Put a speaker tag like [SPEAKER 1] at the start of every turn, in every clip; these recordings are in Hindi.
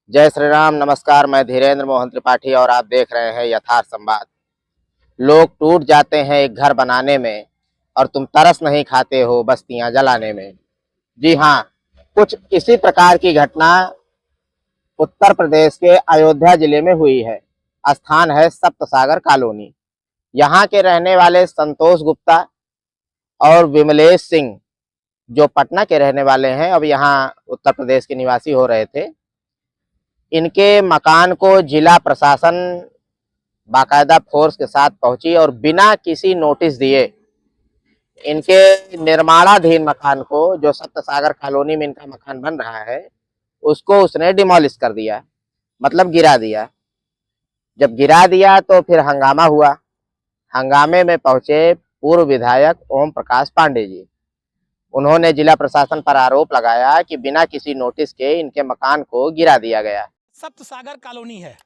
[SPEAKER 1] जय श्री राम। नमस्कार, मैं धीरेन्द्र मोहन त्रिपाठी और आप देख रहे हैं यथार्थ संवाद। लोग टूट जाते हैं एक घर बनाने में और तुम तरस नहीं खाते हो बस्तियां जलाने में। जी हाँ, कुछ इसी प्रकार की घटना उत्तर प्रदेश के अयोध्या जिले में हुई है। स्थान है सप्तसागर कॉलोनी। यहाँ के रहने वाले संतोष गुप्ता और विमलेश सिंह, जो पटना के रहने वाले हैं, अब यहाँ उत्तर प्रदेश के निवासी हो रहे थे। इनके मकान को जिला प्रशासन बाकायदा फोर्स के साथ पहुंची और बिना किसी नोटिस दिए इनके निर्माणाधीन मकान को, जो सप्तसागर कॉलोनी में इनका मकान बन रहा है, उसको उसने डिमोलिश कर दिया, मतलब गिरा दिया। जब गिरा दिया तो फिर हंगामा हुआ। हंगामे में पहुंचे पूर्व विधायक ओम प्रकाश पांडे जी। उन्होंने जिला प्रशासन पर आरोप लगाया कि बिना किसी नोटिस के इनके मकान को गिरा दिया गया।
[SPEAKER 2] सप्तसागर कॉलोनी है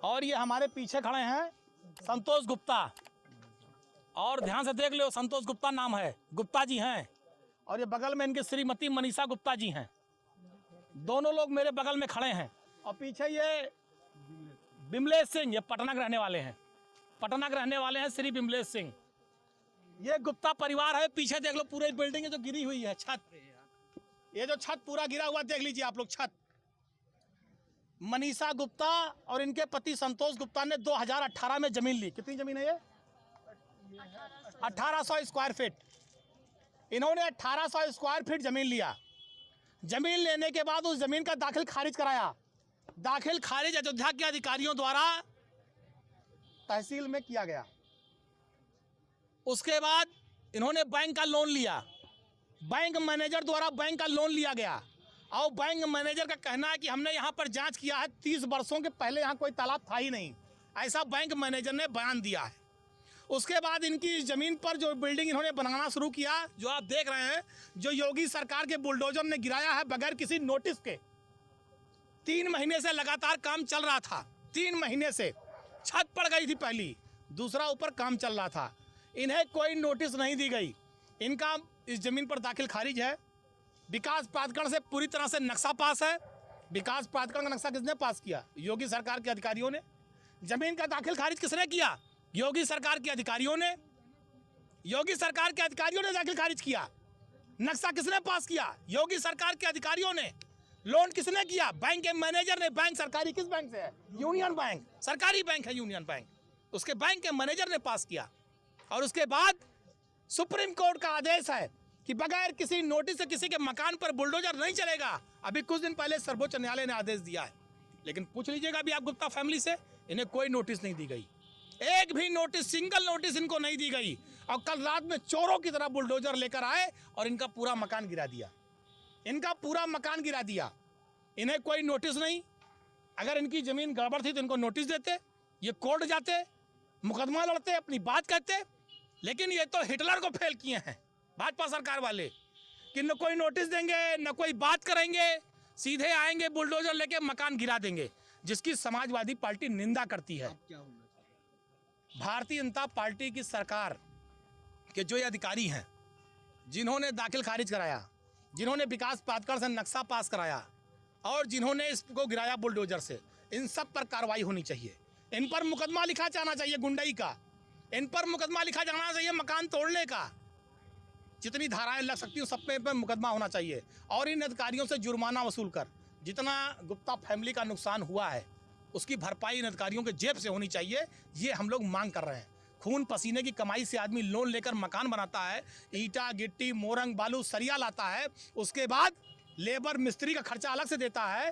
[SPEAKER 2] और ये हमारे पीछे खड़े हैं संतोष गुप्ता, और ध्यान से देख लो, संतोष गुप्ता नाम है, गुप्ता जी हैं। और ये बगल में इनके श्रीमती मनीषा गुप्ता जी हैं। दोनों लोग मेरे बगल में खड़े हैं। और पीछे ये विमलेश सिंह, ये पटना के रहने वाले हैं। पटना के रहने वाले हैं श्री विमलेश सिंह। ये गुप्ता परिवार है। पीछे देख लो, पूरी बिल्डिंग जो गिरी हुई है, छत, ये जो छत पूरा गिरा हुआ, देख लीजिए आप लोग छत। मनीषा गुप्ता और इनके पति संतोष गुप्ता ने 2018 में जमीन ली। कितनी जमीन है ये? 1800 स्क्वायर फीट। इन्होंने 1800 स्क्वायर फीट जमीन लिया। जमीन लेने के बाद उस जमीन का दाखिल खारिज कराया। दाखिल खारिज अयोध्या के अधिकारियों द्वारा तहसील में किया गया। उसके बाद इन्होंने बैंक का लोन लिया। बैंक मैनेजर द्वारा बैंक का लोन लिया गया और बैंक मैनेजर का कहना है कि हमने यहाँ पर जांच किया है, 30 वर्षों के पहले यहाँ कोई तालाब था ही नहीं, ऐसा बैंक मैनेजर ने बयान दिया है। उसके बाद इनकी ज़मीन पर जो बिल्डिंग इन्होंने बनाना शुरू किया, जो आप देख रहे हैं, जो योगी सरकार के बुलडोजर ने गिराया है बगैर किसी नोटिस के। 3 महीने से लगातार काम चल रहा था। 3 महीने से छत पड़ गई थी पहली, दूसरा ऊपर काम चल रहा था। इन्हें कोई नोटिस नहीं दी गई। इनका इस ज़मीन पर दाखिल खारिज है। विकास प्राधिकरण से पूरी तरह से नक्शा पास है। विकास प्राधिकरण का नक्शा किसने पास किया? योगी सरकार के अधिकारियों ने। जमीन का दाखिल खारिज किसने किया? योगी सरकार के अधिकारियों ने। योगी सरकार के अधिकारियों ने दाखिल खारिज किया। नक्शा किसने पास किया? योगी सरकार के अधिकारियों ने। लोन किसने किया? बैंक के मैनेजर ने। बैंक सरकारी किस बैंक से है? यूनियन बैंक, सरकारी बैंक है यूनियन बैंक। उसके बैंक के मैनेजर ने पास किया। और उसके बाद सुप्रीम कोर्ट का आदेश है कि बगैर किसी नोटिस से किसी के मकान पर बुलडोजर नहीं चलेगा। अभी कुछ दिन पहले सर्वोच्च न्यायालय ने आदेश दिया है। लेकिन पूछ लीजिएगा अभी आप गुप्ता फैमिली से, इन्हें कोई नोटिस नहीं दी गई। एक भी नोटिस, सिंगल नोटिस इनको नहीं दी गई। और कल रात में चोरों की तरह बुलडोजर लेकर आए और इनका पूरा मकान गिरा दिया। इनका पूरा मकान गिरा दिया। इन्हें कोई नोटिस नहीं। अगर इनकी ज़मीन गड़बड़ थी तो इनको नोटिस देते, ये कोर्ट जाते, मुकदमा लड़ते, अपनी बात कहते। लेकिन ये तो हिटलर को फेल किए हैं भाजपा सरकार वाले, कि न कोई नोटिस देंगे, न कोई बात करेंगे, सीधे आएंगे बुलडोजर लेके मकान गिरा देंगे, जिसकी समाजवादी पार्टी निंदा करती है। भारतीय जनता पार्टी की सरकार के जो ये अधिकारी हैं, जिन्होंने दाखिल खारिज कराया, जिन्होंने विकास प्राधिकरण से नक्शा पास कराया और जिन्होंने इसको गिराया बुलडोजर से, इन सब पर कार्रवाई होनी चाहिए। इन पर मुकदमा लिखा जाना चाहिए गुंडई का। इन पर मुकदमा लिखा जाना चाहिए मकान तोड़ने का। जितनी धाराएं लग सकती हैं सब पे मुकदमा होना चाहिए। और इन अधिकारियों से जुर्माना वसूल कर जितना गुप्ता फैमिली का नुकसान हुआ है उसकी भरपाई इन अधिकारियों के जेब से होनी चाहिए। ये हम लोग मांग कर रहे हैं। खून पसीने की कमाई से आदमी लोन लेकर मकान बनाता है, ईटा गिट्टी मोरंग बालू सरिया लाता है, उसके बाद लेबर मिस्त्री का खर्चा अलग से देता है।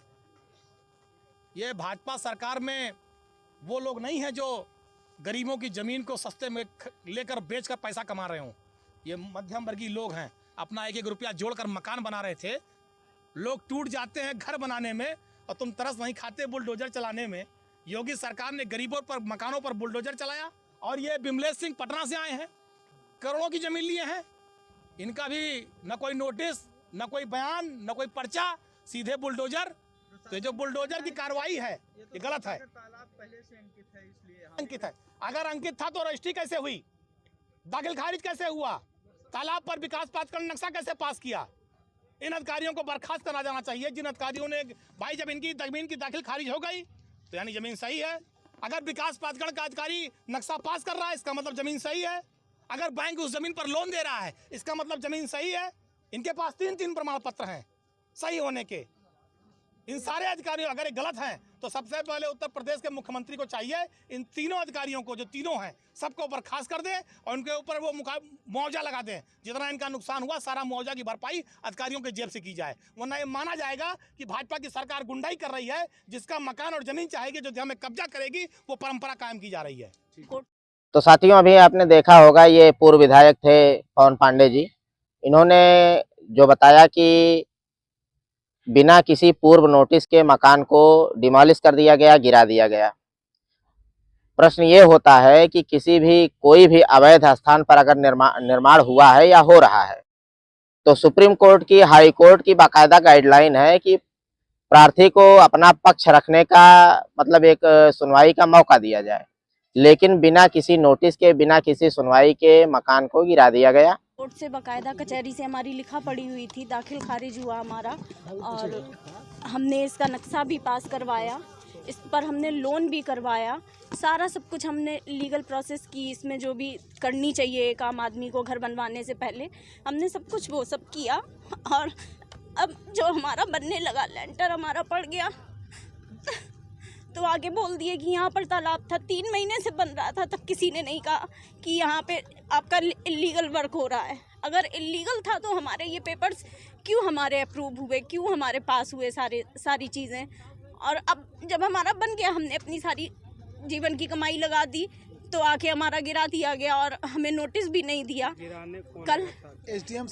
[SPEAKER 2] ये भाजपा सरकार में वो लोग नहीं हैं जो गरीबों की ज़मीन को सस्ते में लेकर बेचकर पैसा कमा रहे हों। ये मध्यम वर्गीय लोग हैं, अपना 1-1 रुपया जोड़कर मकान बना रहे थे। लोग टूट जाते हैं घर बनाने में और तुम तरस नहीं खाते बुलडोजर चलाने में। योगी सरकार ने गरीबों पर, मकानों पर बुलडोजर चलाया। और ये विमलेश सिंह पटना से आए हैं, करोड़ों की ज़मीन लिए हैं। इनका भी न कोई नोटिस, न कोई बयान, न कोई पर्चा, सीधे बुलडोजर। तो ये जो बुलडोजर की कार्रवाई है ये गलत है।
[SPEAKER 3] तालाब पहले से अंकित है, इसलिए
[SPEAKER 2] अंकित है। अगर अंकित था तो रजिस्ट्री कैसे हुई? दाखिल खारिज कैसे हुआ? तालाब पर विकास प्राधिकरण नक्शा कैसे पास किया? इन अधिकारियों को बर्खास्त करा जाना चाहिए। जिन अधिकारियों ने, भाई जब इनकी जमीन की दाखिल खारिज हो गई तो यानी जमीन सही है। अगर विकास प्राधिकरण का अधिकारी नक्शा पास कर रहा है इसका मतलब जमीन सही है। अगर बैंक उस जमीन पर लोन दे रहा है इसका मतलब जमीन सही है। इनके पास 3 प्रमाण पत्र हैं सही होने के। इन सारे अधिकारियों अगर ये गलत हैं तो सबसे पहले उत्तर प्रदेश के मुख्यमंत्री को चाहिए इन तीनों अधिकारियों को, जो तीनों हैं, सबको बर्खास्त कर दे और उनके ऊपर वो मुआवजा लगा दें। जितना इनका नुकसान हुआ सारा मुआवजा की भरपाई अधिकारियों के जेब से की जाए, वरना ये माना जाएगा कि भाजपा की सरकार गुंडाई कर रही है। जिसका मकान और जमीन चाहेगी, जो हमें कब्जा करेगी, वो परंपरा कायम की जा रही है।
[SPEAKER 1] तो साथियों, अभी आपने देखा होगा ये पूर्व विधायक थे पवन पांडे जी। इन्होंने जो बताया कि बिना किसी पूर्व नोटिस के मकान को डिमोलिश कर दिया गया, गिरा दिया गया। प्रश्न ये होता है कि कोई भी अवैध स्थान पर अगर निर्माण हुआ है या हो रहा है तो सुप्रीम कोर्ट की, हाई कोर्ट की बाकायदा गाइडलाइन है कि प्रार्थी को अपना पक्ष रखने का मतलब एक सुनवाई का मौका दिया जाए, लेकिन बिना किसी नोटिस के, बिना किसी सुनवाई के मकान को गिरा दिया गया।
[SPEAKER 4] कोर्ट से बाकायदा कचहरी से हमारी लिखा पड़ी हुई थी, दाखिल खारिज हुआ हमारा, और हमने इसका नक्शा भी पास करवाया, इस पर हमने लोन भी करवाया, सारा सब कुछ हमने लीगल प्रोसेस की। इसमें जो भी करनी चाहिए एक आम आदमी को घर बनवाने से पहले, हमने सब कुछ वो सब किया। और अब जो हमारा बनने लगा, लेंटर हमारा पड़ गया, तो आगे बोल दिए कि यहाँ पर तालाब था, 3 महीने से बन रहा था, तब किसी ने नहीं कहा कि यहाँ पे आपका इलीगल वर्क हो रहा है। अगर इलीगल था तो हमारे ये पेपर्स क्यों हमारे अप्रूव हुए, क्यों हमारे पास हुए सारी चीज़ें। और अब जब हमारा बन गया, हमने अपनी सारी जीवन की कमाई लगा दी, तो आके हमारा गिरा दिया गया और हमें नोटिस भी नहीं दिया। कल एसडीएम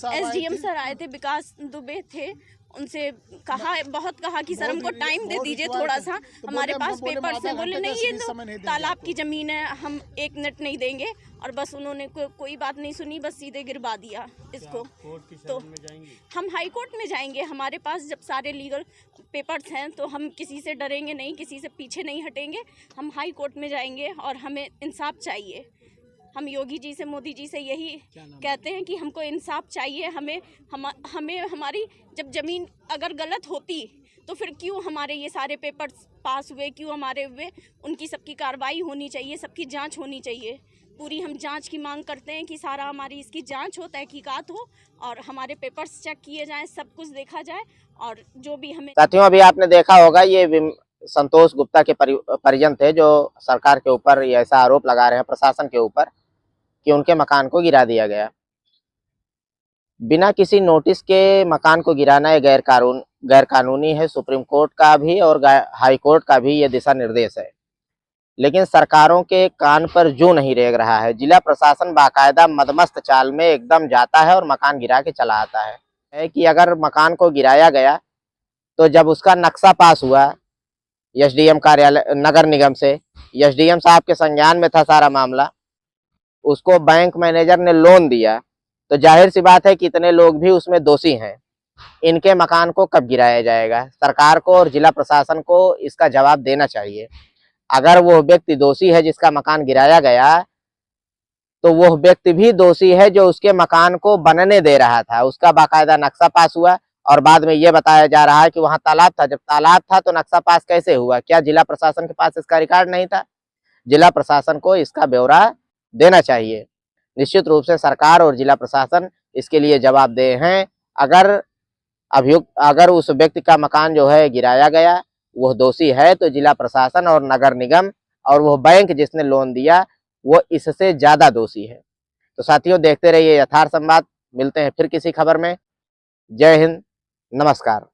[SPEAKER 4] सर आए थे, विकास दुबे थे, उनसे कहा, बहुत कहा कि सर हमको टाइम दे दीजिए थोड़ा सा, हमारे पास पेपर्स हैं। बोले नहीं, ये तो तालाब की ज़मीन है, हम 1 मिनट नहीं देंगे। और बस उन्होंने कोई बात नहीं सुनी, बस सीधे गिरवा दिया इसको। तो हम हाई कोर्ट में जाएंगे, हमारे पास जब सारे लीगल पेपर्स हैं तो हम किसी से डरेंगे नहीं, किसी से पीछे नहीं हटेंगे। हम हाई कोर्ट में जाएंगे और हमें इंसाफ चाहिए। हम योगी जी से, मोदी जी से यही कहते हैं कि हमको इंसाफ चाहिए। हमें हमारी जब ज़मीन अगर गलत होती तो फिर क्यों हमारे ये सारे पेपर्स पास हुए, क्यों हमारे हुए, उनकी सबकी कार्रवाई होनी चाहिए, सबकी जांच होनी चाहिए। पूरी हम जांच की मांग करते हैं कि सारा हमारी इसकी जांच हो, तहकीकात हो और हमारे पेपर्स चेक किए जाएं, सब कुछ देखा जाए। और जो भी हमें,
[SPEAKER 1] साथियों, अभी आपने देखा होगा ये संतोष गुप्ता के परिजन थे जो सरकार के ऊपर ये ऐसा आरोप लगा रहे हैं, प्रशासन के ऊपर, कि उनके मकान को गिरा दिया गया। बिना किसी नोटिस के मकान को गिराना ये गैर कानूनी है। सुप्रीम कोर्ट का भी और हाई कोर्ट का भी ये दिशा निर्देश है, लेकिन सरकारों के कान पर जूं नहीं रेंग रहा है। जिला प्रशासन बाकायदा मदमस्त चाल में एकदम जाता है और मकान गिरा के चला आता है कि अगर मकान को गिराया गया तो जब उसका नक्शा पास हुआ एसडीएम कार्यालय, नगर निगम से, एसडीएम साहब के संज्ञान में था सारा मामला, उसको बैंक मैनेजर ने लोन दिया, तो जाहिर सी बात है कि इतने लोग भी उसमें दोषी हैं। इनके मकान को कब गिराया जाएगा? सरकार को और जिला प्रशासन को इसका जवाब देना चाहिए। अगर वो व्यक्ति दोषी है जिसका मकान गिराया गया, तो वो व्यक्ति भी दोषी है जो उसके मकान को बनने दे रहा था। उसका बाकायदा नक्शा पास हुआ और बाद में ये बताया जा रहा है कि वहां तालाब था। जब तालाब था तो नक्शा पास कैसे हुआ? क्या जिला प्रशासन के पास इसका रिकॉर्ड नहीं था? जिला प्रशासन को इसका ब्यौरा देना चाहिए। निश्चित रूप से सरकार और जिला प्रशासन इसके लिए जवाबदेह हैं। अगर उस व्यक्ति का मकान जो है गिराया गया वह दोषी है, तो जिला प्रशासन और नगर निगम और वह बैंक जिसने लोन दिया वो इससे ज्यादा दोषी है। तो साथियों, देखते रहिए यथार्थ संवाद। मिलते हैं फिर किसी खबर में। जय हिंद, नमस्कार।